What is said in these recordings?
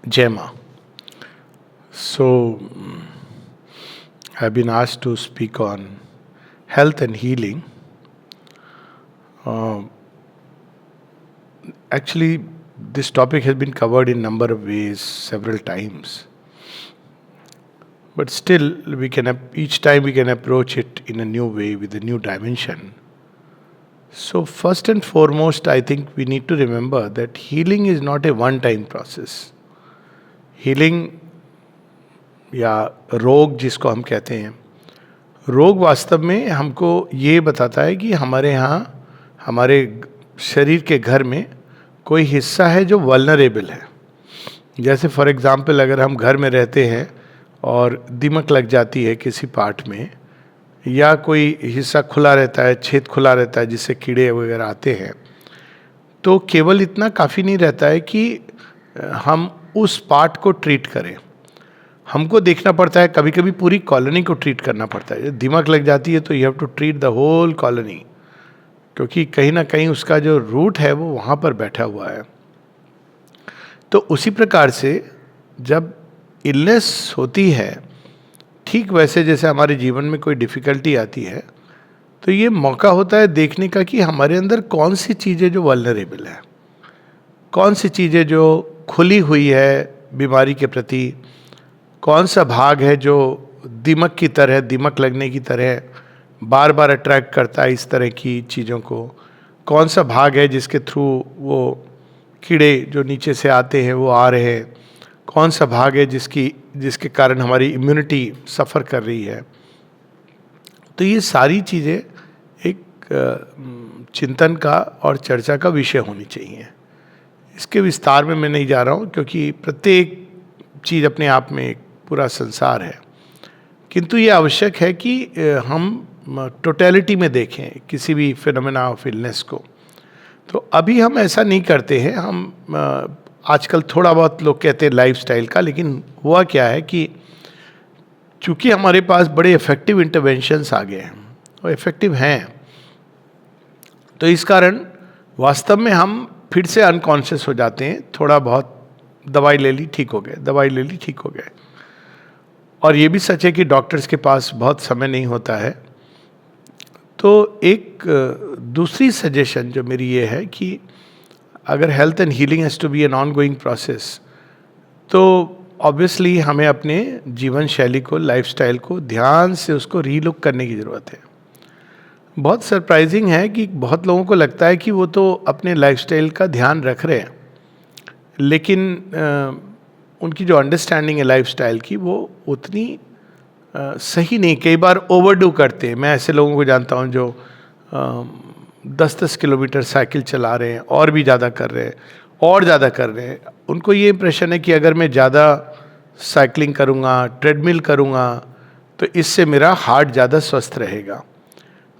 Gemma. So, I've been asked to speak on health and healing. Uh, Actually, this topic has been covered in number of ways several times, but still, each time we can approach it in a new way with a new dimension. So, first and foremost, I think we need to remember that healing is not a one-time process. Healing या रोग जिसको हम कहते हैं, रोग वास्तव में हमको ये बताता है कि हमारे यहाँ हमारे शरीर के घर में कोई हिस्सा है जो वल्नरेबल है. जैसे फॉर एग्ज़ाम्पल अगर हम घर में रहते हैं और दीमक लग जाती है किसी पार्ट में, या कोई हिस्सा खुला रहता है, छेद खुला रहता है जिससे कीड़े वगैरह आते हैं, तो केवल इतना काफ़ी नहीं रहता है कि हम उस पार्ट को ट्रीट करें. हमको देखना पड़ता है, कभी कभी पूरी कॉलोनी को ट्रीट करना पड़ता है. दीमक लग जाती है तो you have to treat the whole colony, क्योंकि कहीं ना कहीं उसका जो रूट है वो वहाँ पर बैठा हुआ है. तो उसी प्रकार से जब इलनेस होती है, ठीक वैसे जैसे हमारे जीवन में कोई डिफ़िकल्टी आती है, तो ये मौका होता है देखने का कि हमारे अंदर कौन सी चीज़ें जो वल्नरेबल है, कौन सी चीज़ें जो खुली हुई है बीमारी के प्रति, कौन सा भाग है जो दीमक की तरह, दीमक लगने की तरह बार बार अट्रैक्ट करता है इस तरह की चीज़ों को, कौन सा भाग है जिसके थ्रू वो कीड़े जो नीचे से आते हैं वो आ रहे हैं, कौन सा भाग है जिसके कारण हमारी इम्यूनिटी सफ़र कर रही है. तो ये सारी चीज़ें एक चिंतन का और चर्चा का विषय होनी चाहिए. इसके विस्तार में मैं नहीं जा रहा हूँ, क्योंकि प्रत्येक चीज़ अपने आप में एक पूरा संसार है. किंतु ये आवश्यक है कि हम टोटलिटी में देखें किसी भी फिनोमेना ऑफ इलनेस को. तो अभी हम ऐसा नहीं करते हैं. हम आजकल थोड़ा बहुत लोग कहते हैं लाइफस्टाइल का, लेकिन हुआ क्या है कि चूँकि हमारे पास बड़े इफ़ेक्टिव इंटरवेंशंस आ गए हैं और इफ़ेक्टिव हैं, तो इस कारण वास्तव में हम फिर से अनकॉन्शियस हो जाते हैं. थोड़ा बहुत दवाई ले ली, ठीक हो गए, दवाई ले ली, ठीक हो गए. और ये भी सच है कि डॉक्टर्स के पास बहुत समय नहीं होता है. तो एक दूसरी सजेशन जो मेरी ये है कि अगर health and healing has to be an on going process, तो ऑब्वियसली हमें अपने जीवन शैली को, लाइफस्टाइल को ध्यान से उसको रीलुक करने की ज़रूरत है. बहुत सरप्राइजिंग है कि बहुत लोगों को लगता है कि वो तो अपने लाइफस्टाइल का ध्यान रख रहे हैं, लेकिन उनकी जो अंडरस्टैंडिंग है लाइफस्टाइल की वो उतनी सही नहीं. कई बार ओवरडू करते हैं. मैं ऐसे लोगों को जानता हूँ जो 10-10 किलोमीटर साइकिल चला रहे हैं, और भी ज़्यादा कर रहे हैं, और ज़्यादा कर रहे हैं. उनको ये इम्प्रेशन है कि अगर मैं ज़्यादा साइकिलिंग करूँगा, ट्रेडमिल करूँगा, तो इससे मेरा हार्ट ज़्यादा स्वस्थ रहेगा.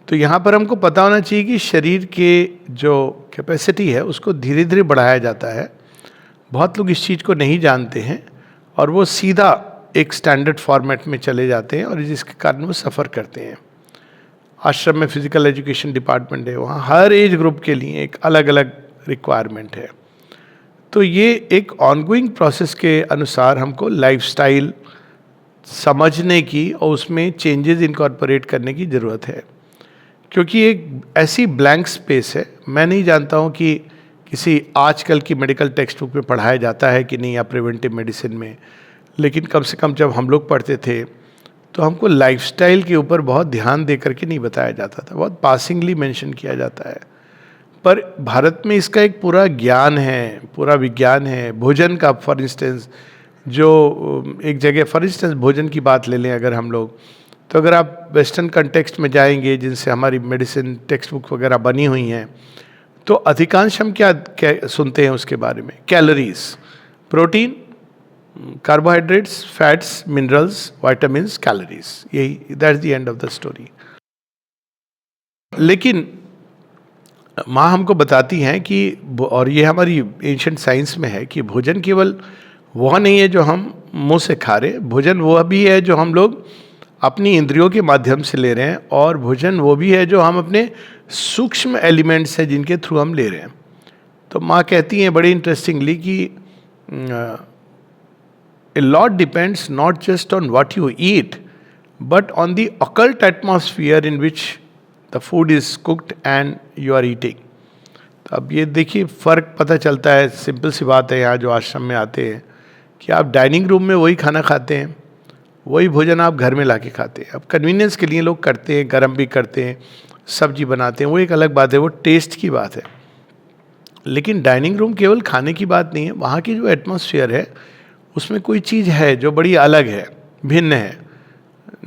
तो यहाँ पर हमको पता होना चाहिए कि शरीर के जो कैपेसिटी है उसको धीरे धीरे बढ़ाया जाता है. बहुत लोग इस चीज़ को नहीं जानते हैं और वो सीधा एक स्टैंडर्ड फॉर्मेट में चले जाते हैं, और जिसके कारण वो सफ़र करते हैं. आश्रम में फिजिकल एजुकेशन डिपार्टमेंट है, वहाँ हर एज ग्रुप के लिए एक अलग अलग रिक्वायरमेंट है. तो ये एक ऑनगोइंग प्रोसेस के अनुसार हमको लाइफस्टाइल समझने की और उसमें चेंजेस इनकॉर्पोरेट करने की ज़रूरत है, क्योंकि एक ऐसी ब्लैंक स्पेस है. मैं नहीं जानता हूँ कि किसी आजकल की मेडिकल टेक्स्ट बुक में पढ़ाया जाता है कि नहीं, या प्रिवेंटिव मेडिसिन में, लेकिन कम से कम जब हम लोग पढ़ते थे तो हमको लाइफस्टाइल के ऊपर बहुत ध्यान दे करके नहीं बताया जाता था. बहुत पासिंगली मेंशन किया जाता है. पर भारत में इसका एक पूरा ज्ञान है, पूरा विज्ञान है. भोजन का फॉर इंस्टेंस, जो एक जगह फॉर इंस्टेंस भोजन की बात ले लें अगर हम लोग, तो अगर आप वेस्टर्न कंटेक्स्ट में जाएंगे जिनसे हमारी मेडिसिन टेक्स्ट बुक वगैरह बनी हुई हैं, तो अधिकांश हम क्या सुनते हैं उसके बारे में? Calories, protein, carbohydrates, fats, minerals, vitamins, calories. यही, that's the end of the story. लेकिन माँ हमको बताती हैं कि, और ये हमारी एंशिएंट साइंस में है, कि भोजन केवल वह नहीं है जो हम मुंह से खा रहे, भोजन वह भी है जो हम लोग अपनी इंद्रियों के माध्यम से ले रहे हैं, और भोजन वो भी है जो हम अपने सूक्ष्म एलिमेंट्स हैं जिनके थ्रू हम ले रहे हैं. तो माँ कहती हैं बड़ी इंटरेस्टिंगली कि a lot depends not just on what you eat, but on the occult atmosphere in which the food is cooked and you are eating. तो अब ये देखिए फ़र्क पता चलता है, सिंपल सी बात है यहाँ जो आश्रम में आते हैं कि आप डाइनिंग रूम में वही खाना खाते हैं, वही भोजन आप घर में ला के खाते हैं. अब कन्वीनियंस के लिए लोग करते हैं, गर्म भी करते हैं, सब्जी बनाते हैं, वो एक अलग बात है, वो टेस्ट की बात है. लेकिन डाइनिंग रूम केवल खाने की बात नहीं है, वहाँ की जो एटमॉस्फेयर है उसमें कोई चीज़ है जो बड़ी अलग है, भिन्न है.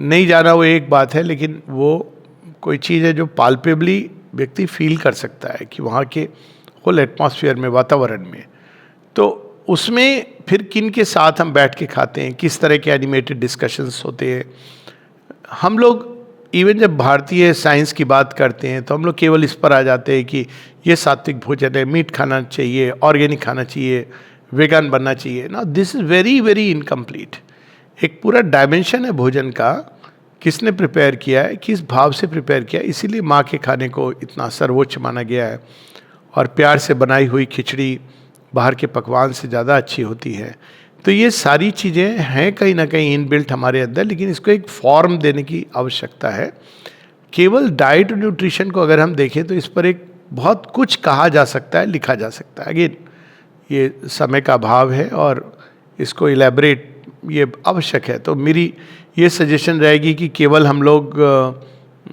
नहीं जाना वो एक बात है, लेकिन वो कोई चीज़ है जो पाल्पेबली व्यक्ति फील कर सकता है कि वहाँ के होल एटमॉस्फेयर में, वातावरण में. तो उसमें फिर किन के साथ हम बैठ के खाते हैं, किस तरह के एनिमेटेड डिस्कशंस होते हैं. हम लोग इवन जब भारतीय साइंस की बात करते हैं तो हम लोग केवल इस पर आ जाते हैं कि ये सात्विक भोजन है, मीट खाना चाहिए, ऑर्गेनिक खाना चाहिए, वेगन बनना चाहिए. ना, this is very very incomplete. एक पूरा डायमेंशन है भोजन का, किसने प्रिपेयर किया है, किस भाव से प्रिपेयर किया है. इसीलिए माँ के खाने को इतना सर्वोच्च माना गया है, और प्यार से बनाई हुई खिचड़ी बाहर के पकवान से ज़्यादा अच्छी होती है. तो ये सारी चीज़ें हैं कहीं ना कहीं इनबिल्ट हमारे अंदर, लेकिन इसको एक फॉर्म देने की आवश्यकता है. केवल डाइट और न्यूट्रिशन को अगर हम देखें तो इस पर एक बहुत कुछ कहा जा सकता है, लिखा जा सकता है. अगेन ये समय का अभाव है और इसको इलेबरेट ये आवश्यक है. तो मेरी ये सजेशन रहेगी कि केवल हम लोग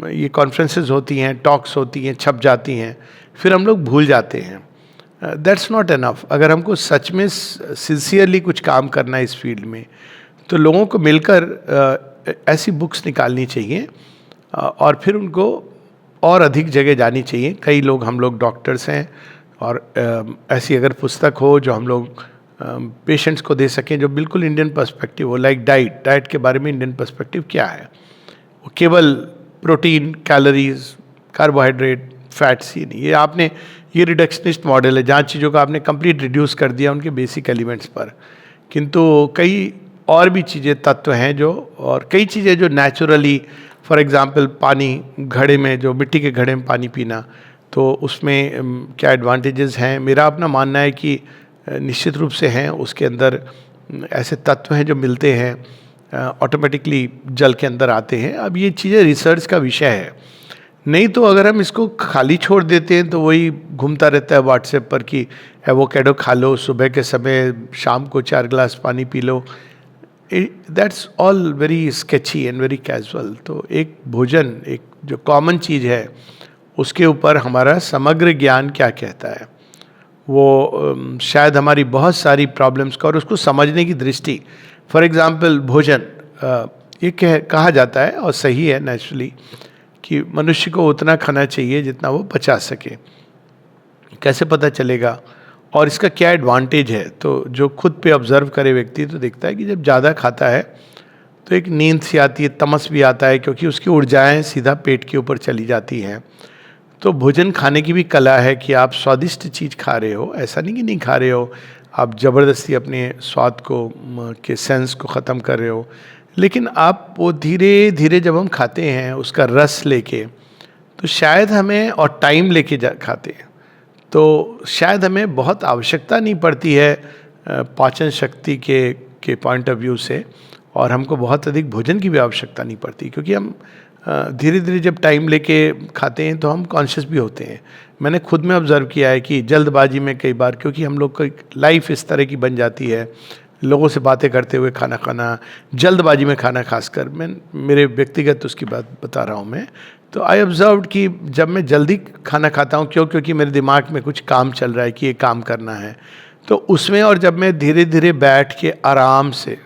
ये कॉन्फ्रेंसेस होती हैं, टॉक्स होती हैं, छप जाती हैं, फिर हम लोग भूल जाते हैं. That's not enough. अगर हमको सच में सिंसियरली कुछ काम करना है इस फील्ड में, तो लोगों को मिलकर ऐसी बुक्स निकालनी चाहिए और फिर उनको और अधिक जगह जानी चाहिए. कई लोग, हम लोग डॉक्टर्स हैं, और ऐसी अगर पुस्तक हो जो हम लोग पेशेंट्स को दे सकें, जो बिल्कुल इंडियन पर्सपेक्टिव हो, लाइक डाइट के बारे में इंडियन पर्सपेक्टिव क्या है, वो केवल प्रोटीन, कैलोरीज, कार्बोहाइड्रेट, फैट्स ही नहीं. ये आपने, ये रिडक्शनिस्ट मॉडल है जहाँ चीज़ों को आपने कंप्लीट रिड्यूस कर दिया उनके बेसिक एलिमेंट्स पर. किंतु कई और भी चीज़ें, तत्व हैं जो, और कई चीज़ें जो नेचुरली, फॉर एग्जांपल पानी, घड़े में, जो मिट्टी के घड़े में पानी पीना, तो उसमें क्या एडवांटेजेस हैं. मेरा अपना मानना है कि निश्चित रूप से हैं. उसके अंदर ऐसे तत्व हैं जो मिलते हैं, ऑटोमेटिकली जल के अंदर आते हैं. अब ये चीज़ें रिसर्च का विषय है. नहीं तो अगर हम इसको खाली छोड़ देते हैं तो वही घूमता रहता है व्हाट्सएप पर कि एवोकेडो खा लो सुबह के समय, शाम को 4 गिलास पानी P low. That's all very sketchy and very casual. तो एक भोजन, एक जो कॉमन चीज़ है, उसके ऊपर हमारा समग्र ज्ञान क्या कहता है, वो शायद हमारी बहुत सारी प्रॉब्लम्स का, और उसको समझने की दृष्टि. फॉर एग्जांपल भोजन, ये कहा जाता है, और सही है नेचुरली, कि मनुष्य को उतना खाना चाहिए जितना वो पचा सके. कैसे पता चलेगा और इसका क्या एडवांटेज है? तो जो खुद पे ऑब्जर्व करे व्यक्ति तो देखता है कि जब ज़्यादा खाता है तो एक नींद सी आती है, तमस भी आता है, क्योंकि उसकी ऊर्जाएं सीधा पेट के ऊपर चली जाती हैं. तो भोजन खाने की भी कला है कि आप स्वादिष्ट चीज़ खा रहे हो, ऐसा नहीं कि नहीं खा रहे हो, आप ज़बरदस्ती अपने स्वाद को के सेंस को ख़त्म कर रहे हो. लेकिन आप वो धीरे धीरे जब हम खाते हैं उसका रस लेके, तो शायद हमें, और टाइम लेके खाते हैं, तो शायद हमें बहुत आवश्यकता नहीं पड़ती है पाचन शक्ति के पॉइंट ऑफ व्यू से, और हमको बहुत अधिक भोजन की भी आवश्यकता नहीं पड़ती, क्योंकि हम धीरे धीरे जब टाइम लेके खाते हैं तो हम कॉन्शियस भी होते हैं. मैंने खुद में ऑब्जर्व किया है कि जल्दबाजी में कई बार, क्योंकि हम लोग की लाइफ इस तरह की बन जाती है, लोगों से बातें करते हुए खाना खाना, जल्दबाजी में खाना, खासकर मैं मेरे व्यक्तिगत उसकी बात बता रहा हूँ मैं. तो आई ऑब्जर्व्ड कि जब मैं जल्दी खाना खाता हूँ, क्योंकि मेरे दिमाग में कुछ काम चल रहा है कि ये काम करना है, तो उसमें, और जब मैं धीरे धीरे बैठ के आराम से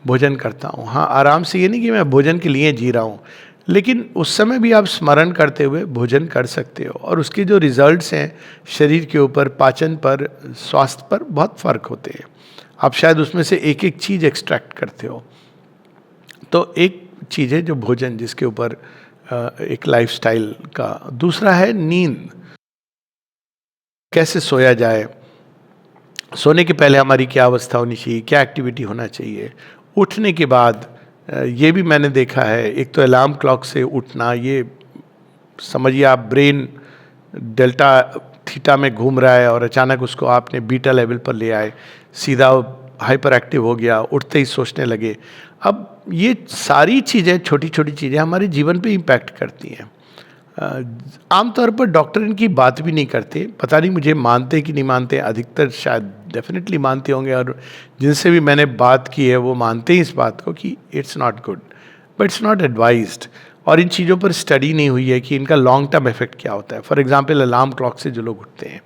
भोजन करता हूँ, हाँ आराम से, ये नहीं कि मैं भोजन के लिए जी रहा हूँ, लेकिन उस समय भी आप स्मरण करते हुए भोजन कर सकते हो, और उसके जो रिजल्ट्स हैं शरीर के ऊपर, पाचन पर, स्वास्थ्य पर बहुत फ़र्क होते हैं. आप शायद उसमें से एक एक चीज़ एक्सट्रैक्ट करते हो. तो एक चीज़ है जो भोजन, जिसके ऊपर एक लाइफस्टाइल का. दूसरा है नींद. कैसे सोया जाए, सोने के पहले हमारी क्या अवस्था होनी चाहिए, क्या एक्टिविटी होना चाहिए, उठने के बाद, ये भी मैंने देखा है. एक तो अलार्म क्लॉक से उठना, ये समझिए आप ब्रेन डेल्टा थीटा में घूम रहा है और अचानक उसको आपने बीटा लेवल पर ले आए, सीधा हाइपर एक्टिव हो गया, उठते ही सोचने लगे। अब ये सारी चीज़ें, छोटी छोटी चीज़ें हमारे जीवन पे इम्पैक्ट करती हैं। आमतौर पर डॉक्टर इनकी बात भी नहीं करते, पता नहीं मुझे मानते कि नहीं मानते, अधिकतर शायद डेफिनेटली मानते होंगे, और जिनसे भी मैंने बात की है वो मानते हैं इस बात को कि it's not good, but it's not advised. और इन चीज़ों पर स्टडी नहीं हुई है कि इनका लॉन्ग टर्म इफेक्ट क्या होता है। फॉर एग्जाम्पल, अलार्म क्लॉक से जो लोग उठते हैं,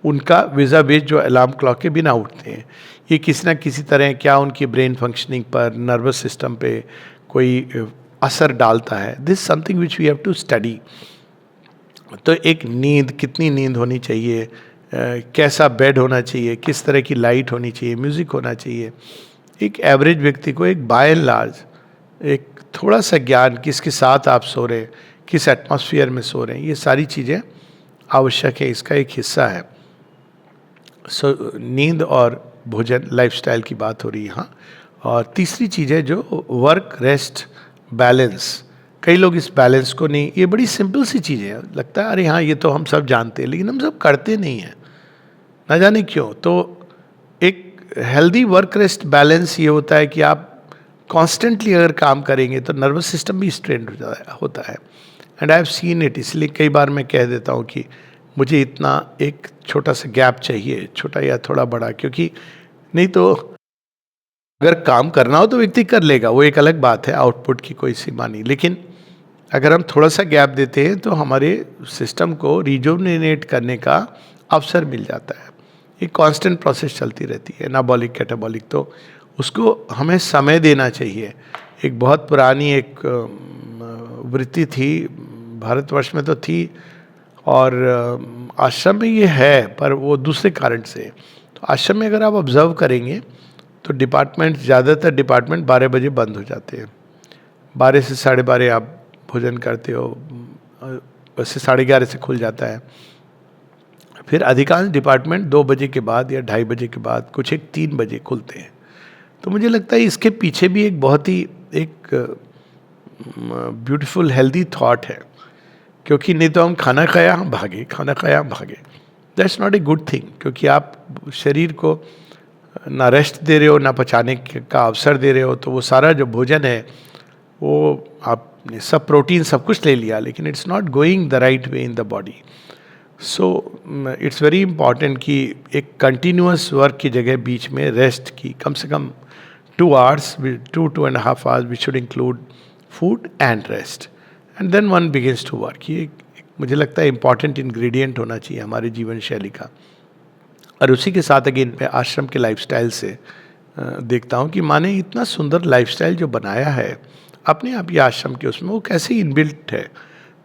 उनका विजा बेस जो अलार्म क्लॉक के बिना उठते हैं, ये किसी ना किसी तरह क्या उनकी ब्रेन फंक्शनिंग पर, नर्वस सिस्टम पे कोई असर डालता है। This something which we have to study. तो एक नींद, कितनी नींद होनी चाहिए, कैसा बेड होना चाहिए, किस तरह की लाइट होनी चाहिए, म्यूज़िक होना चाहिए। एक एवरेज व्यक्ति को एक बाय एंड लार्ज एक थोड़ा सा ज्ञान, किसके साथ आप सो रहे हैं, किस एटमॉस्फेयर में सो रहे हैं, ये सारी चीज़ें आवश्यक है, इसका एक हिस्सा है। सो नींद और भोजन, लाइफस्टाइल की बात हो रही है यहाँ। और तीसरी चीज़ है जो वर्क रेस्ट बैलेंस। कई लोग इस बैलेंस को नहीं, ये बड़ी सिंपल सी चीज़ है, लगता है अरे हाँ ये तो हम सब जानते हैं, लेकिन हम सब करते नहीं हैं, ना जाने क्यों। तो एक हेल्दी वर्क रेस्ट बैलेंस ये होता है कि आप कॉन्स्टेंटली अगर काम करेंगे तो नर्वस सिस्टम भी स्ट्रेन होता है। And I have seen it, इसलिए कई बार मैं कह देता हूँ कि मुझे इतना एक छोटा सा गैप चाहिए, छोटा या थोड़ा बड़ा, क्योंकि नहीं तो अगर काम करना हो तो व्यक्ति कर लेगा, वो एक अलग बात है, आउटपुट की कोई सीमा नहीं। लेकिन अगर हम थोड़ा सा गैप देते हैं तो हमारे सिस्टम को रिजुवनेट करने का अवसर मिल जाता है। एक कांस्टेंट प्रोसेस चलती रहती है, एनाबॉलिक कैटाबॉलिक, तो उसको हमें समय देना चाहिए। एक बहुत पुरानी एक वृत्ति थी, भारतवर्ष में तो थी, और आश्रम में ये है, पर वो दूसरे कारण से। तो आश्रम में अगर आप ऑब्जर्व करेंगे तो डिपार्टमेंट, ज़्यादातर डिपार्टमेंट 12 बजे बंद हो जाते हैं। 12 से 12:30 आप भोजन करते हो, वैसे 11:30 से खुल जाता है। फिर अधिकांश डिपार्टमेंट 2 बजे के बाद या 2:30 बजे के बाद, कुछ एक 3 बजे खुलते हैं। तो मुझे लगता है इसके पीछे भी एक बहुत ही एक ब्यूटीफुल हेल्दी थॉट है, क्योंकि नहीं तो हम खाना खाया हम भागे, खाना खाया हम भागे। That's not a good thing, क्योंकि आप शरीर को ना रेस्ट दे रहे हो, ना पचाने का अवसर दे रहे हो। तो वो सारा जो भोजन है वो आपने सब प्रोटीन सब कुछ ले लिया, लेकिन it's not going the right way in the body. So it's very important कि एक कंटिन्यूअस वर्क की जगह बीच में रेस्ट की कम से कम 2 hours, 2.5 hours, which should include food and rest, and then one begins to work। ये मुझे लगता है इम्पॉर्टेंट इंग्रेडिएंट होना चाहिए हमारे जीवन शैली का। और उसी के साथ अगेन मैं आश्रम के लाइफस्टाइल से देखता हूँ कि माँ ने इतना सुंदर लाइफस्टाइल जो बनाया है अपने आप ही आश्रम के, उसमें वो कैसे इनबिल्ट है।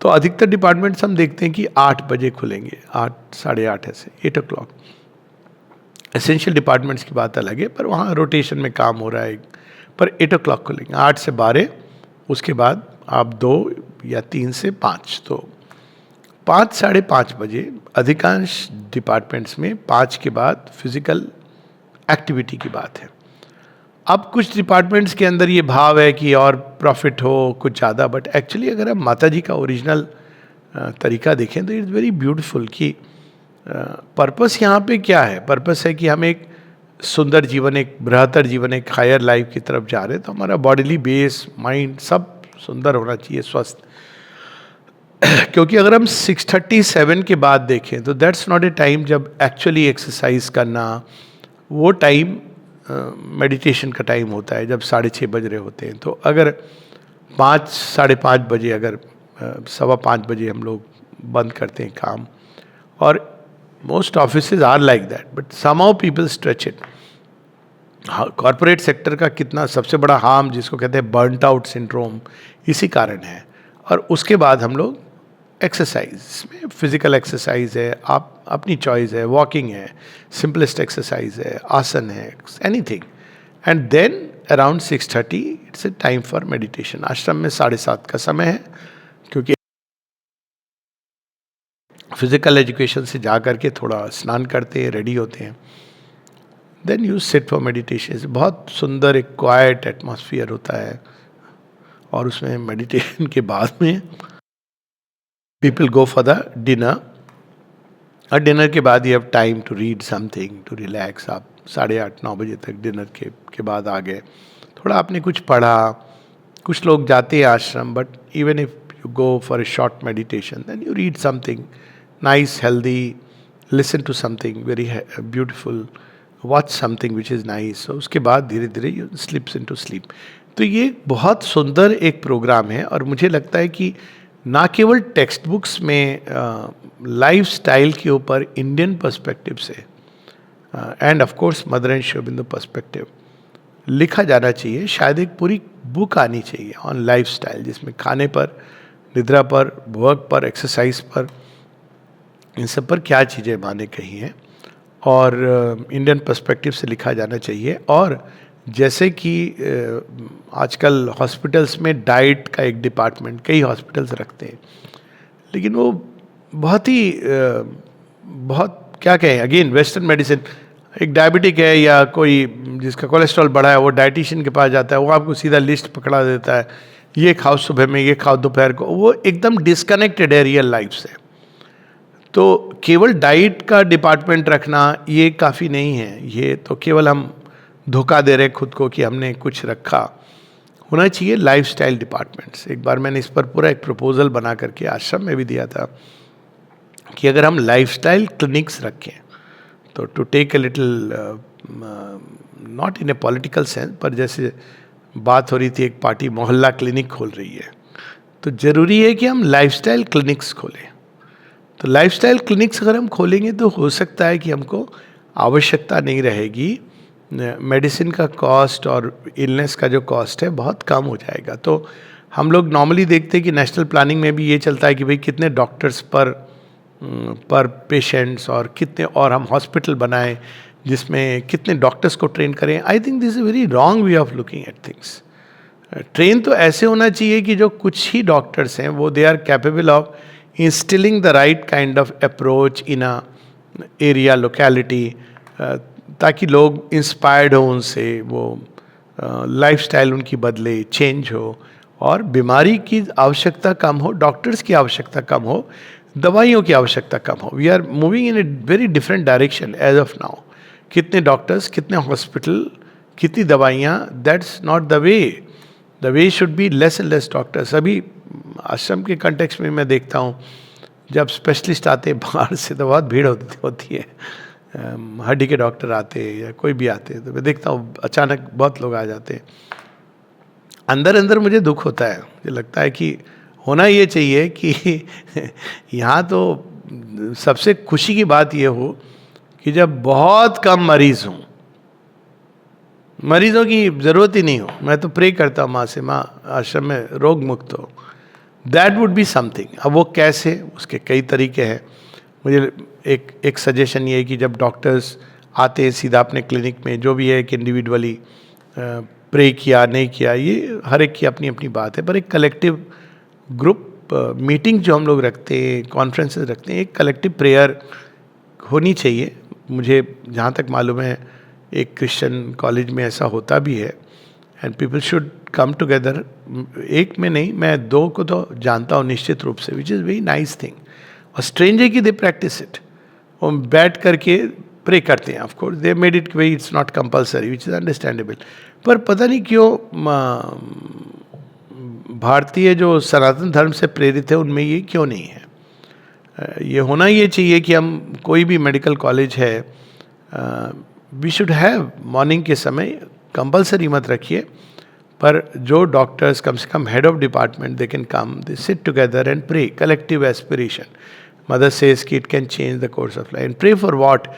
तो अधिकतर डिपार्टमेंट्स हम देखते हैं कि 8 बजे खुलेंगे, 8, 8:30 ऐसे, 8 o'clock। एसेंशियल डिपार्टमेंट्स की बात अलग है, पर वहाँ रोटेशन में काम हो रहा है। पर 8 o'clock खुलेंगे, 8 से 12, उसके बाद आप 2 या 3 से 5, तो 5, 5:30 बजे अधिकांश डिपार्टमेंट्स में 5 के बाद फिजिकल एक्टिविटी की बात है। अब कुछ डिपार्टमेंट्स के अंदर ये भाव है कि और प्रॉफिट हो कुछ ज़्यादा, बट एक्चुअली अगर हम माता जी का ओरिजिनल तरीका देखें तो इट्स वेरी ब्यूटीफुल कि पर्पस यहाँ पे क्या है। पर्पस है कि हम एक सुंदर जीवन, एक बृहत्तर जीवन, एक हायर लाइफ की तरफ जा रहे हैं। तो हमारा बॉडीली बेस, माइंड सब सुंदर होना चाहिए, स्वस्थ। क्योंकि अगर हम 6:37 के बाद देखें तो दैट्स नॉट ए टाइम जब एक्चुअली एक्सरसाइज करना, वो टाइम मेडिटेशन का टाइम होता है, जब 6:30 बज रहे होते हैं। तो अगर 5, 5:30 बजे, अगर 4:15 बजे हम लोग बंद करते हैं काम, और most offices are like that, but somehow people stretch it. Corporate sector का कितना सबसे बड़ा हार्म, जिसको कहते हैं बर्नट आउट सिंड्रोम, इसी कारण है। और उसके बाद हम लोग एक्सरसाइज में, फिजिकल एक्सरसाइज है, आप अपनी चॉइस है, वॉकिंग है, सिंपलेस्ट एक्सरसाइज है, आसन है, anything. And then around 6:30 it's a time for meditation. आश्रम में 7:30 का समय है, क्योंकि फिजिकल एजुकेशन से जा करके थोड़ा स्नान करते हैं, रेडी होते हैं, then you sit for meditation. बहुत सुंदर एक क्वाइट एटमॉस्फेयर होता है, और उसमें मेडिटेशन के बाद में people go for the dinner. और डिनर के बाद you have time to read something, to relax. आप 8:30-9 बजे तक डिनर के बाद आ गए, थोड़ा आपने कुछ पढ़ा. कुछ लोग जाते हैं आश्रम, but even if you go for a short meditation, then you read something nice, healthy, listen to something very beautiful, watch something which is nice. उसके बाद धीरे धीरे यू स्लिप्स इनटू स्लीप. तो ये बहुत सुंदर एक प्रोग्राम है, और मुझे लगता है कि ना केवल टेक्स्ट बुक्स में लाइफ स्टाइल के ऊपर इंडियन पर्सपेक्टिव से and of course mother and Shiv Bindu perspective लिखा जाना चाहिए. शायद एक पूरी बुक आनी चाहिए ऑन लाइफ स्टाइल, जिसमें खाने पर, निद्रा पर, वर्क पर, एक्सरसाइज पर, इन सब पर क्या चीज़ें माने कही हैं, और इंडियन पर्सपेक्टिव से लिखा जाना चाहिए. और जैसे कि आजकल हॉस्पिटल्स में डाइट का एक डिपार्टमेंट कई हॉस्पिटल्स रखते हैं, लेकिन वो बहुत ही बहुत क्या कहें, अगेन वेस्टर्न मेडिसिन. एक डायबिटिक है या कोई जिसका कोलेस्ट्रॉल बढ़ा है, वो डाइटिशियन के पास जाता है, वो आपको सीधा लिस्ट पकड़ा देता है, ये खाओ सुबह में, ये खाओ दोपहर को. वो एकदम डिस्कनेक्टेड है रियल लाइफ से. तो केवल डाइट का डिपार्टमेंट रखना ये काफ़ी नहीं है. ये तो केवल हम धोखा दे रहे खुद को कि हमने कुछ रखा. होना चाहिए लाइफस्टाइल डिपार्टमेंट्स. एक बार मैंने इस पर पूरा एक प्रपोजल बना करके आश्रम में भी दिया था कि अगर हम लाइफस्टाइल क्लिनिक्स रखें, तो to take a little, not in a political sense, पर जैसे बात हो रही थी एक पार्टी मोहल्ला क्लिनिक खोल रही है, तो ज़रूरी है कि हम लाइफस्टाइल क्लिनिक्स खोलें. तो लाइफस्टाइल क्लिनिक्स अगर हम खोलेंगे तो हो सकता है कि हमको आवश्यकता नहीं रहेगी, मेडिसिन का कॉस्ट और इलनेस का जो कॉस्ट है बहुत कम हो जाएगा. तो हम लोग नॉर्मली देखते हैं कि नेशनल प्लानिंग में भी ये चलता है कि भाई कितने डॉक्टर्स पर पेशेंट्स, और कितने, और हम हॉस्पिटल बनाएं जिसमें कितने डॉक्टर्स को ट्रेन करें. I think this is very wrong way of looking at things. Train तो ऐसे होना चाहिए कि जो कुछ ही डॉक्टर्स हैं वो they are capable of instilling the right kind of approach in a area, locality, ताकि लोग इंस्पायर्ड हो उनसे, वो लाइफस्टाइल उनकी बदले, चेंज हो, और बीमारी की आवश्यकता कम हो, डॉक्टर्स की आवश्यकता कम हो, दवाइयों की आवश्यकता कम हो. We are moving in a very different direction as of now. कितने डॉक्टर्स, कितने हॉस्पिटल, कितनी दवाइयाँ, that's not the way. The way should be less and less doctors. अभी आश्रम के कंटेक्स्ट में मैं देखता हूँ जब स्पेशलिस्ट आते हैं बाहर से तो बहुत भीड़ होती है. हड्डी के डॉक्टर आते हैं या कोई भी आते हैं, तो मैं देखता हूँ अचानक बहुत लोग आ जाते हैं. अंदर अंदर मुझे दुख होता है. मुझे लगता है कि होना ये चाहिए कि यहाँ तो सबसे खुशी की बात ये हो कि जब बहुत कम मरीज हों, मरीजों की ज़रूरत ही नहीं हो. मैं तो प्रे करता हूँ माँ से, माँ आश्रम में रोग मुक्त हो. That would be something. अब वो कैसे, उसके कई तरीके हैं. मुझे एक सजेशन ये है कि जब डॉक्टर्स आते हैं सीधा अपने क्लिनिक में, जो भी है एक इंडिविजुअली प्रे किया नहीं किया, ये हर एक की अपनी अपनी बात है, पर एक कलेक्टिव ग्रुप मीटिंग जो हम लोग रखते हैं, कॉन्फ्रेंसेस रखते हैं, एक कलेक्टिव प्रेयर होनी चाहिए. मुझे जहाँ तक मालूम है एक क्रिश्चियन कॉलेज में ऐसा होता भी है, and people should come together. एक में नहीं, मैं 2 को तो जानता हूँ निश्चित रूप से, which is very nice thing. और स्ट्रेंज है कि दे प्रैक्टिस इट. वो बैठ करके प्रे करते हैं. Of course they made it way, it's not compulsory, which is understandable. पर पता नहीं क्यों भारतीय जो सनातन धर्म से प्रेरित है उनमें ये क्यों नहीं है. ये होना ये चाहिए कि हम कोई भी मेडिकल कॉलेज है, वी शुड हैव मॉर्निंग के समय, कंपल्सरी मत रखिए, पर जो डॉक्टर्स कम से कम head of department, they can come, they sit together and pray. Collective aspiration. Mother says कि it can change the course of life. And pray for what?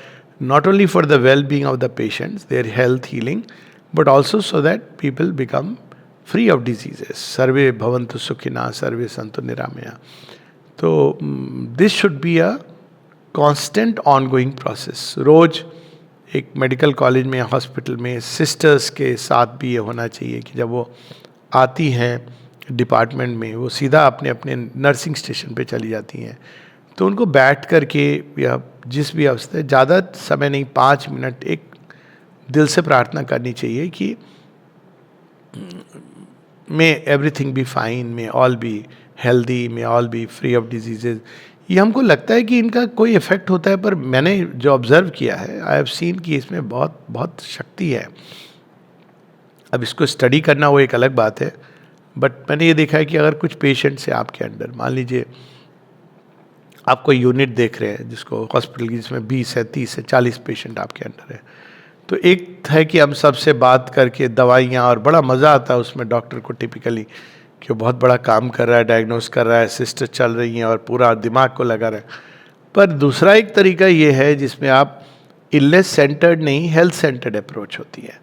Not only for the well being of the patients, their health healing, but also so that people become free of diseases. सर्वे भवन्तु सुखिनः, सर्वे सन्तु निरामया. तो this should be a constant on going process. रोज एक medical college में, हॉस्पिटल में सिस्टर्स के साथ भी ये होना चाहिए कि जब वो आती हैं डिपार्टमेंट में, वो सीधा अपने अपने नर्सिंग स्टेशन पे चली जाती हैं, तो उनको बैठ करके या जिस भी अवस्था, ज़्यादा समय नहीं, 5 मिनट एक दिल से प्रार्थना करनी चाहिए कि मे everything be fine, may all be healthy, may all B free of diseases. ये हमको लगता है कि इनका कोई इफेक्ट होता है, पर मैंने जो ऑब्जर्व किया है, आई हैव सीन कि इसमें बहुत बहुत शक्ति है। अब इसको स्टडी करना वो एक अलग बात है, बट मैंने ये देखा है कि अगर कुछ पेशेंट्स हैं आपके अंडर, मान लीजिए आप कोई यूनिट देख रहे हैं जिसको हॉस्पिटल की, जिसमें 20 है, 30 है, 40 पेशेंट आपके अंडर है, तो एक है कि हम सबसे बात करके दवाइयाँ, और बड़ा मज़ा आता है उसमें डॉक्टर को टिपिकली कि वो बहुत बड़ा काम कर रहा है, डायग्नोस कर रहा है, सिस्टर चल रही हैं और पूरा दिमाग को लगा रहे हैं। पर दूसरा एक तरीका ये है जिसमें आप इलनेस सेंटर्ड नहीं, हेल्थ सेंटर्ड अप्रोच होती है,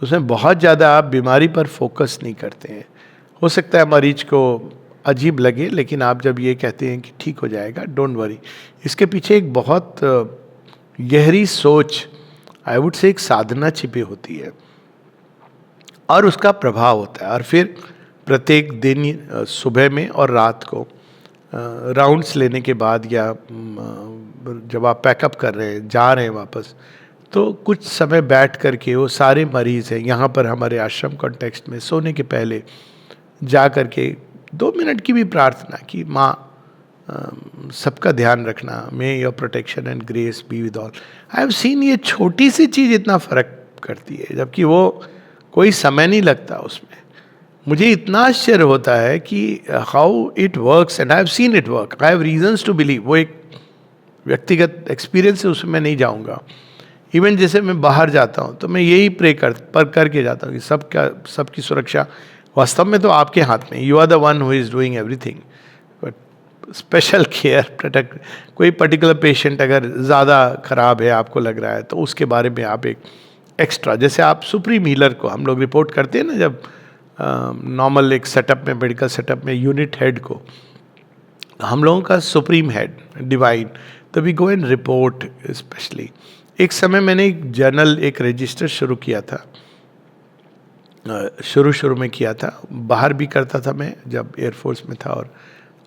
तो उसमें बहुत ज़्यादा आप बीमारी पर फोकस नहीं करते हैं। हो सकता है मरीज को अजीब लगे, लेकिन आप जब ये कहते हैं कि ठीक हो जाएगा, डोंट वरी, इसके पीछे एक बहुत गहरी सोच, आई वुड से एक साधना छिपी होती है और उसका प्रभाव होता है। और फिर प्रत्येक दिन सुबह में और रात को राउंड्स लेने के बाद, या जब आप पैकअप कर रहे हैं, जा रहे हैं वापस, तो कुछ समय बैठ करके वो सारे मरीज़ हैं यहाँ पर हमारे आश्रम कॉन्टेक्स्ट में, सोने के पहले जा करके 2 मिनट की भी प्रार्थना कि माँ सबका ध्यान रखना, मे your protection and grace be with all. I have scene ये छोटी सी चीज़ इतना फ़र्क करती है, जबकि वो कोई समय नहीं लगता उसमें। मुझे इतना आश्चर्य होता है कि how it works, and I have seen it work, I have reasons to believe. वो एक व्यक्तिगत एक्सपीरियंस है, उसमें मैं नहीं जाऊँगा। इवन जैसे मैं बाहर जाता हूँ तो मैं यही प्रे करके जाता हूँ कि सबकी सुरक्षा वास्तव में तो आपके हाथ में, you are the one who is doing everything, but special care, protect. कोई पर्टिकुलर पेशेंट अगर ज़्यादा ख़राब है, आपको लग रहा है, तो उसके बारे में आप एक एक्स्ट्रा, जैसे आप सुप्रीम हीलर को हम लोग रिपोर्ट करते हैं ना, जब नॉर्मल एक सेटअप में, मेडिकल सेटअप में यूनिट हेड को, हम लोगों का सुप्रीम हेड डिवाइन, तो we go and report specially. एक समय मैंने एक जर्नल, एक रजिस्टर शुरू किया था, शुरू में किया था, बाहर भी करता था मैं जब एयरफोर्स में था, और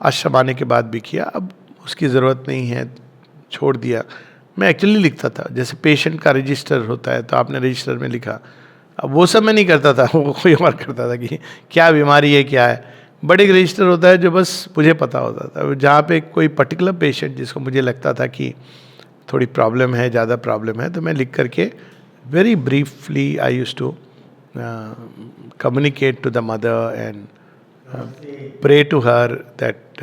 आश्रम आने के बाद भी किया। अब उसकी ज़रूरत नहीं है, छोड़ दिया। मैं एक्चुअली लिखता था, जैसे पेशेंट का रजिस्टर होता है तो आपने रजिस्टर में लिखा, अब वो सब मैं नहीं करता था, वो कोई और करता था कि क्या बीमारी है, क्या है। बट एक रजिस्टर होता है जो बस मुझे पता होता था, जहाँ पे कोई पर्टिकुलर पेशेंट जिसको मुझे लगता था कि थोड़ी प्रॉब्लम है, ज़्यादा प्रॉब्लम है, तो मैं लिख करके very briefly I used to communicate to the mother and pray to her that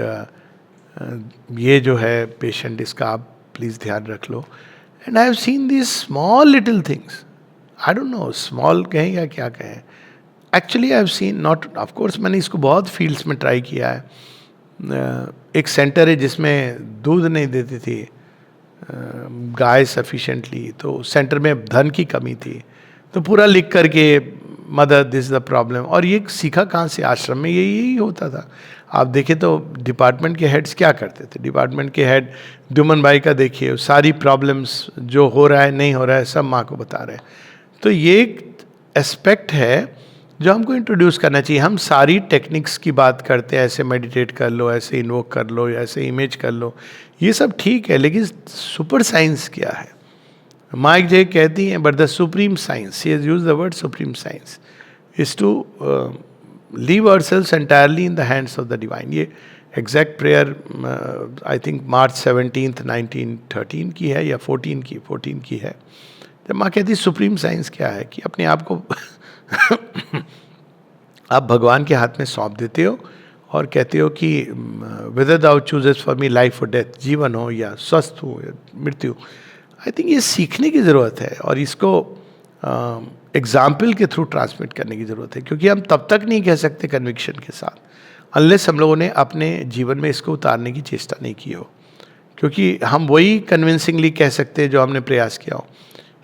ये जो है पेशेंट, इसका आप प्लीज़ ध्यान रख लो। And I have seen this small little things, I don't know small कहें या क्या कहें, actually I have seen, not of course मैंने इसको बहुत फील्ड्स में ट्राई किया है। एक सेंटर है जिसमें दूध नहीं देती थी गाय सफिशेंटली, तो सेंटर में धन की कमी थी, तो पूरा लिख करके मदर दिस द प्रॉब्लम। और ये सीखा कहाँ से, आश्रम में यही होता था। आप देखें तो डिपार्टमेंट के हेड्स क्या करते थे, डिपार्टमेंट के हेड द्युमन भाई का देखिए, सारी प्रॉब्लम्स जो हो रहा है नहीं हो रहा है सब माँ को बता रहे हैं। तो ये एक एस्पेक्ट है जो हमको इंट्रोड्यूस करना चाहिए। हम सारी टेक्निक्स की बात करते हैं, ऐसे मेडिटेट कर लो, ऐसे इन्वोक कर लो, ऐसे इमेज कर लो, ये सब ठीक है, लेकिन सुपर साइंस क्या है। माइक जे कहती हैं, but the supreme science, she has used the word supreme science, is to leave ourselves entirely in the hands of the divine. ये exact prayer I think March 17, 1913 की है या 14 की है। तो माँ कहती सुप्रीम साइंस क्या है कि अपने आप को आप भगवान के हाथ में सौंप देते हो और कहते हो कि whether thou chooses for me life और डेथ, जीवन हो या स्वस्थ हो या मृत्यु। आई थिंक ये सीखने की ज़रूरत है और इसको एग्जाम्पल के थ्रू ट्रांसमिट करने की ज़रूरत है, क्योंकि हम तब तक नहीं कह सकते कन्विक्शन के साथ अनलेस हम लोगों ने अपने जीवन में इसको उतारने की चेष्टा नहीं की हो, क्योंकि हम वही कन्विंसिंगली कह सकते हैं जो हमने प्रयास किया हो।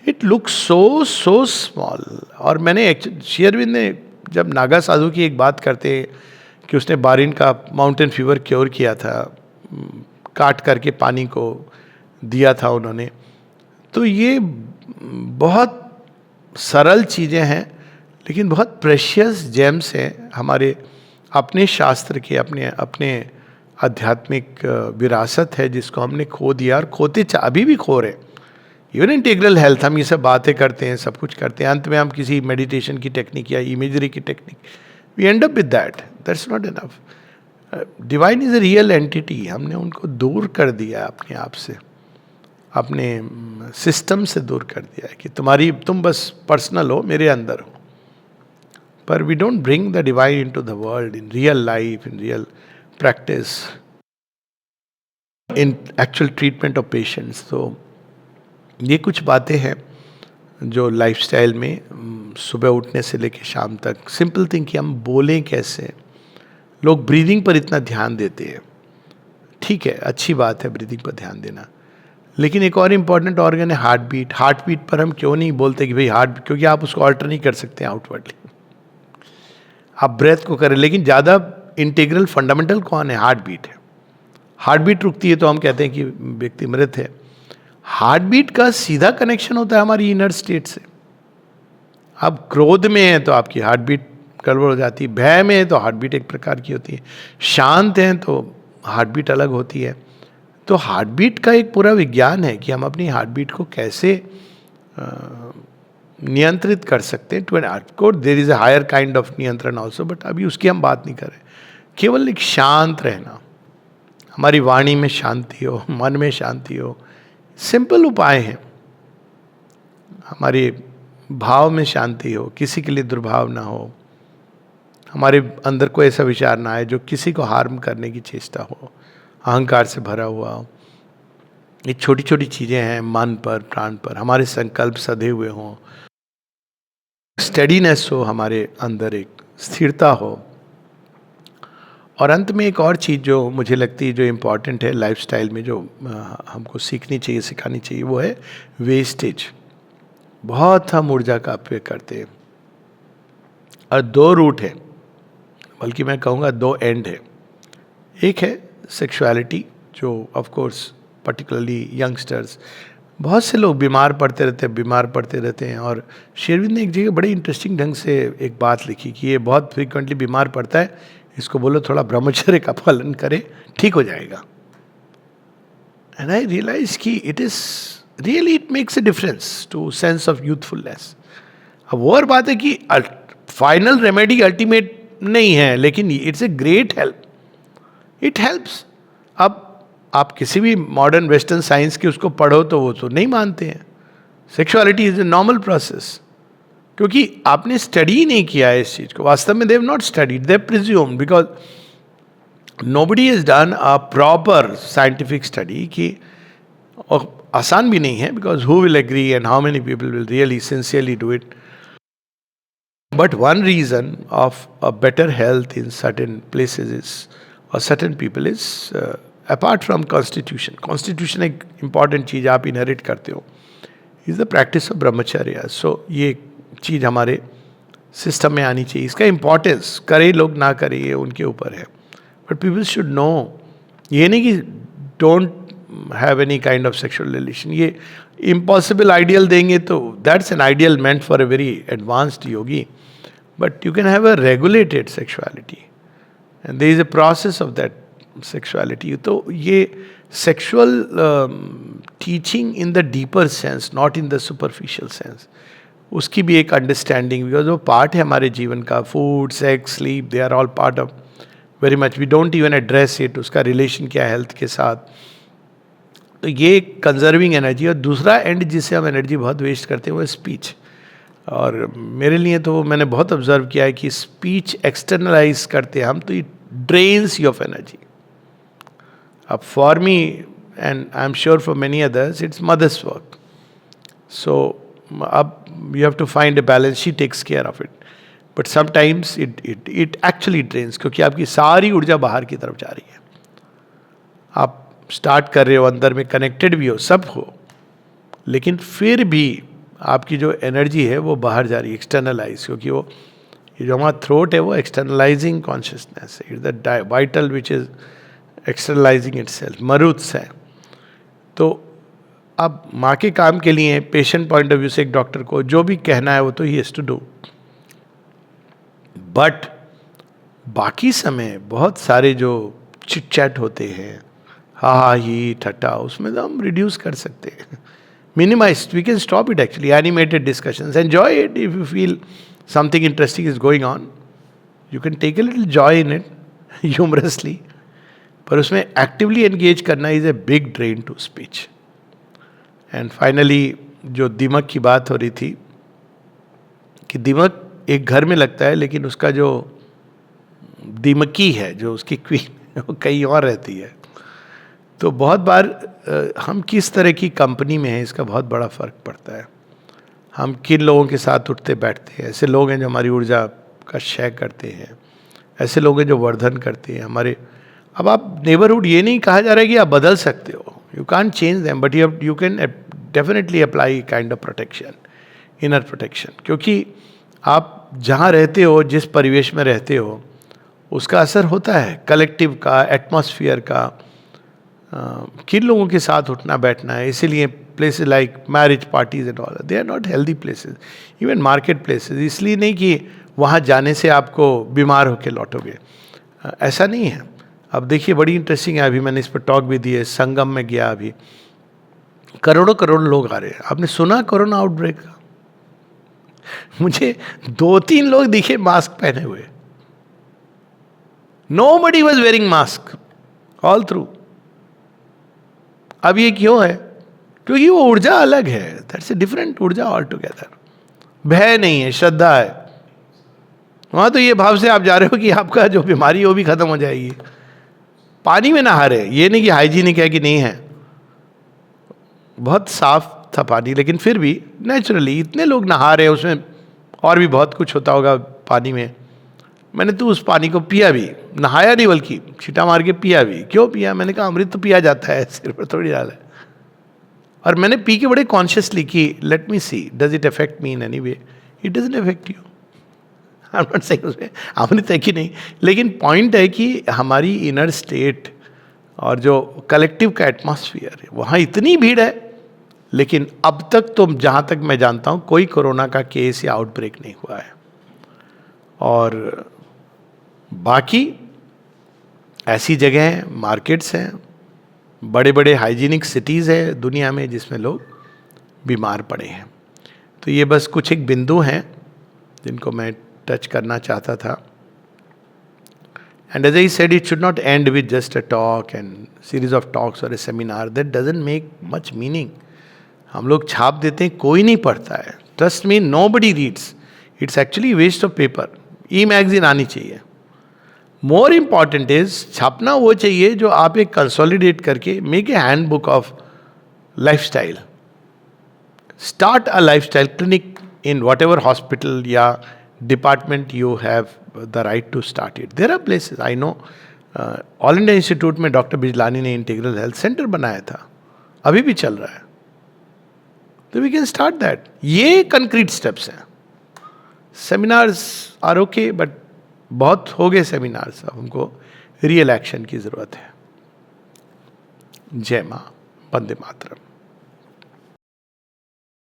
It looks so small. और मैंने श्री अरविंद ने जब नागा साधु की एक बात करते हैं कि उसने बारिन का माउंटेन फीवर क्योर किया था, काट करके पानी को दिया था उन्होंने, तो ये बहुत सरल चीज़ें हैं लेकिन बहुत प्रेशियस जेम्स हैं हमारे अपने शास्त्र के, अपने आध्यात्मिक विरासत है जिसको हमने खो दिया और खोते अभी भी खो रहे। इवन इंटीग्रल हेल्थ, हम ये सब बातें करते हैं, सब कुछ करते हैं, अंत में हम किसी मेडिटेशन की टेक्निक या इमेजरी की technique, we end up with that's not enough. Divine is a real entity, हमने उनको दूर कर दिया अपने आप से, अपने सिस्टम से दूर कर दिया है कि तुम बस पर्सनल हो, मेरे अंदर हो. पर we don't bring the divine into the world in real life, in real practice, in actual treatment of patients. तो ये कुछ बातें हैं जो लाइफस्टाइल में सुबह उठने से लेकर शाम तक, सिंपल थिंग कि हम बोलें कैसे. लोग ब्रीदिंग पर इतना ध्यान देते हैं, ठीक है, अच्छी बात है ब्रीदिंग पर ध्यान देना, लेकिन एक और इम्पॉर्टेंट ऑर्गन है हार्ट बीट. हार्ट बीट पर हम क्यों नहीं बोलते कि भाई हार्ट, क्योंकि आप उसको ऑल्टर नहीं कर सकते आउटवर्डली, आप ब्रेथ को करें, लेकिन ज़्यादा इंटीग्रल फंडामेंटल कौन है? हार्ट बीट है. हार्ट बीट रुकती है तो हम कहते हैं कि व्यक्ति मृत है. हार्ट बीट का सीधा कनेक्शन होता है हमारी इनर स्टेट से. आप क्रोध में हैं तो आपकी हार्ट बीट गड़बड़ हो जाती है, भय में है तो हार्ट बीट एक प्रकार की होती है, शांत हैं तो हार्ट बीट अलग होती है. तो हार्ट बीट का एक पूरा विज्ञान है कि हम अपनी हार्ट बीट को कैसे नियंत्रित कर सकते हैं. To and of course there is a higher kind of नियंत्रण ऑल्सो, बट अभी उसकी हम बात नहीं कर रहे. केवल एक शांत रहना, हमारी वाणी में शांति हो, मन में शांति हो, सिंपल उपाय हैं. हमारे भाव में शांति हो, किसी के लिए दुर्भाव ना हो, हमारे अंदर कोई ऐसा विचार ना आए जो किसी को हार्म करने की चेष्टा हो, अहंकार से भरा हुआ हो. ये छोटी छोटी चीज़ें हैं. मन पर, प्राण पर हमारे संकल्प सधे हुए हों, स्टेडीनेस हो हमारे अंदर, एक स्थिरता हो. और अंत में एक और चीज़ जो मुझे लगती है जो इम्पॉर्टेंट है लाइफस्टाइल में, जो हमको सीखनी चाहिए, सिखानी चाहिए, वो है वेस्टेज. बहुत हम ऊर्जा का अपव्यय करते हैं. और दो रूट है, बल्कि मैं कहूँगा दो एंड है. एक है सेक्सुअलिटी, जो ऑफ कोर्स पर्टिकुलरली यंगस्टर्स, बहुत से लोग बीमार पड़ते रहते हैं. और शेरविंद ने एक जगह बड़े इंटरेस्टिंग ढंग से एक बात लिखी कि ये बहुत फ्रीक्वेंटली बीमार पड़ता है, इसको बोलो थोड़ा ब्रह्मचर्य का पालन करे, ठीक हो जाएगा. एंड आई रियलाइज कि it is really, it makes a difference to sense of youthfulness. अब वो और बात है कि फाइनल रेमेडी अल्टीमेट नहीं है, लेकिन it's a great help, it helps. अब आप किसी भी मॉडर्न वेस्टर्न साइंस की उसको पढ़ो तो वो तो नहीं मानते हैं. Sexuality is a normal process, क्योंकि आपने स्टडी नहीं किया है इस चीज़ को. वास्तव में they have not studied, they have presumed, because nobody has done a proper scientific study. कि और आसान भी नहीं है, because who will agree and how many people will really sincerely do it. But one reason of a better health in certain places is, or certain people is, apart from constitution. Constitution एक important चीज़ आप inherit करते हो, is the practice of brahmacharya. So ये चीज़ हमारे system में आनी चाहिए. इसका इम्पोर्टेंस करे लोग ना करे ये उनके ऊपर है, बट पीपल शुड नो. ये नहीं कि don't have any kind of sexual relation. ये इम्पॉसिबल आइडियल देंगे तो that's an ideal meant for a very advanced Yogi. But you can have a regulated sexuality, and there is a process of that sexuality. तो ये sexual teaching in the deeper sense, not in the superficial sense, उसकी भी एक understanding, because वो part है हमारे जीवन का. Food, sex, sleep, they are all part of very much. We don't even address it. उसका relation क्या है health के साथ. तो ये conserving energy. और दूसरा end जिससे हम energy बहुत waste करते हैं वो है speech. और मेरे लिए तो मैंने बहुत ऑब्जर्व किया है कि स्पीच एक्सटर्नलाइज करते हैं हम तो it drains you of energy. अब for me and I am sure for many others it's mother's work. So अब you have to find a balance. She takes care of it, but sometimes it actually drains, क्योंकि आपकी सारी ऊर्जा बाहर की तरफ जा रही है. आप स्टार्ट कर रहे हो, अंदर में कनेक्टेड भी हो, सब हो, लेकिन फिर भी आपकी जो एनर्जी है वो बाहर जा रही है, एक्सटर्नलाइज. क्योंकि वो ये जो हमारा थ्रोट है वो एक्सटर्नलाइजिंग कॉन्शियसनेस है. It's the vital which is externalising itself. मरुत्स है. तो अब माँ के काम के लिए पेशेंट पॉइंट ऑफ व्यू से एक डॉक्टर को जो भी कहना है वो तो ही हैज टू डू. बट बाकी समय बहुत सारे जो चिट चैट होते हैं, हा ही ठट्टा, उसमें तो हम रिड्यूस कर सकते हैं. Minimized, we can stop it actually. Animated discussions, enjoy it. If you feel something interesting is going on, you can take a little joy in it humorously, पर उसमें एक्टिवली एंगेज करना is a big drain to speech. And finally जो दीमक की बात हो रही थी, कि दीमक एक घर में लगता है, लेकिन उसका जो दीमकी है, जो उसकी क्वीन, वो कहीं और रहती है. तो बहुत बार हम किस तरह की कंपनी में हैं, इसका बहुत बड़ा फर्क पड़ता है. हम किन लोगों के साथ उठते बैठते हैं. ऐसे लोग हैं जो हमारी ऊर्जा का क्षय करते हैं, ऐसे लोग हैं जो वर्धन करते हैं हमारे. अब आप नेबरहुड, ये नहीं कहा जा रहा है कि आप बदल सकते हो, you can't change them, but you can definitely apply kind of protection, inner protection. क्योंकि आप जहाँ रहते हो, जिस परिवेश में रहते हो, उसका असर होता है कलेक्टिव का, एटमॉस्फेयर का. किन लोगों के साथ उठना बैठना है. इसीलिए places like marriage parties and all, they are not healthy places. Even market places, इसलिए नहीं कि वहाँ जाने से आपको बीमार होकर लौटोगे, ऐसा नहीं है. अब देखिए, बड़ी इंटरेस्टिंग है, अभी मैंने इस पर टॉक भी दी है. संगम में गया, अभी करोड़ों करोड़ लोग आ रहे हैं. आपने सुना कोरोना आउटब्रेक का? मुझे 2-3 लोग दिखे मास्क पहने हुए. Nobody was wearing mask all through. अब ये क्यों है? क्योंकि वो ऊर्जा अलग है. दैट्स ए डिफरेंट ऊर्जा ऑल टुगेदर. भय नहीं है, श्रद्धा है. वहां तो ये भाव से आप जा रहे हो कि आपका जो बीमारी है वो भी खत्म हो जाएगी. पानी में नहा रहे, ये नहीं कि हाइजीनिक है कि नहीं है, बहुत साफ था पानी, लेकिन फिर भी नेचुरली इतने लोग नहा रहे हैं उसमें, और भी बहुत कुछ होता होगा पानी में. मैंने तो उस पानी को पिया भी, नहाया नहीं बल्कि छींटा मार के पिया भी. क्यों पिया? मैंने कहा अमृत तो पिया जाता है, सिर पर थोड़ी डाला है. और मैंने पी के बड़े कॉन्शियसली कि let me see does it affect me in any way. It doesn't affect you. I am not saying उसमें अमृत है कि नहीं, लेकिन पॉइंट है कि हमारी इनर स्टेट और जो कलेक्टिव का एटमॉस्फेयर है, वहाँ इतनी भीड़ है. लेकिन अब तक तो जहाँ तक मैं जानता हूँ, कोई कोरोना का केस या आउटब्रेक नहीं हुआ है. और बाकी ऐसी जगह हैं, मार्केट्स हैं, बड़े बड़े हाइजीनिक सिटीज़ हैं दुनिया में जिसमें लोग बीमार पड़े हैं. तो ये बस कुछ एक बिंदु हैं जिनको मैं टच करना चाहता था. And as I said, it should not end with just a talk and series of talks और a seminar. That doesn't make much meaning. हम लोग छाप देते हैं, कोई नहीं पढ़ता है. Trust me, nobody reads. It's actually waste of paper. E magazine आनी चाहिए. मोर इम्पॉर्टेंट इज छापना वो चाहिए जो आप एक कंसोलिडेट करके make a hand book of lifestyle. Start a lifestyle clinic in whatever hospital या department you have the right to start it. There are places, I know. All India institute में doctor Bijlani ने integral health centre बनाया था, अभी भी चल रहा है. तो वी कैन स्टार्ट दैट. ये कंक्रीट स्टेप्स हैं. सेमिनार्स आर ओके, बट बहुत हो गए सेमिनार्स. अब हमको रियल एक्शन की जरूरत है. जय मां, वंदे मातरम.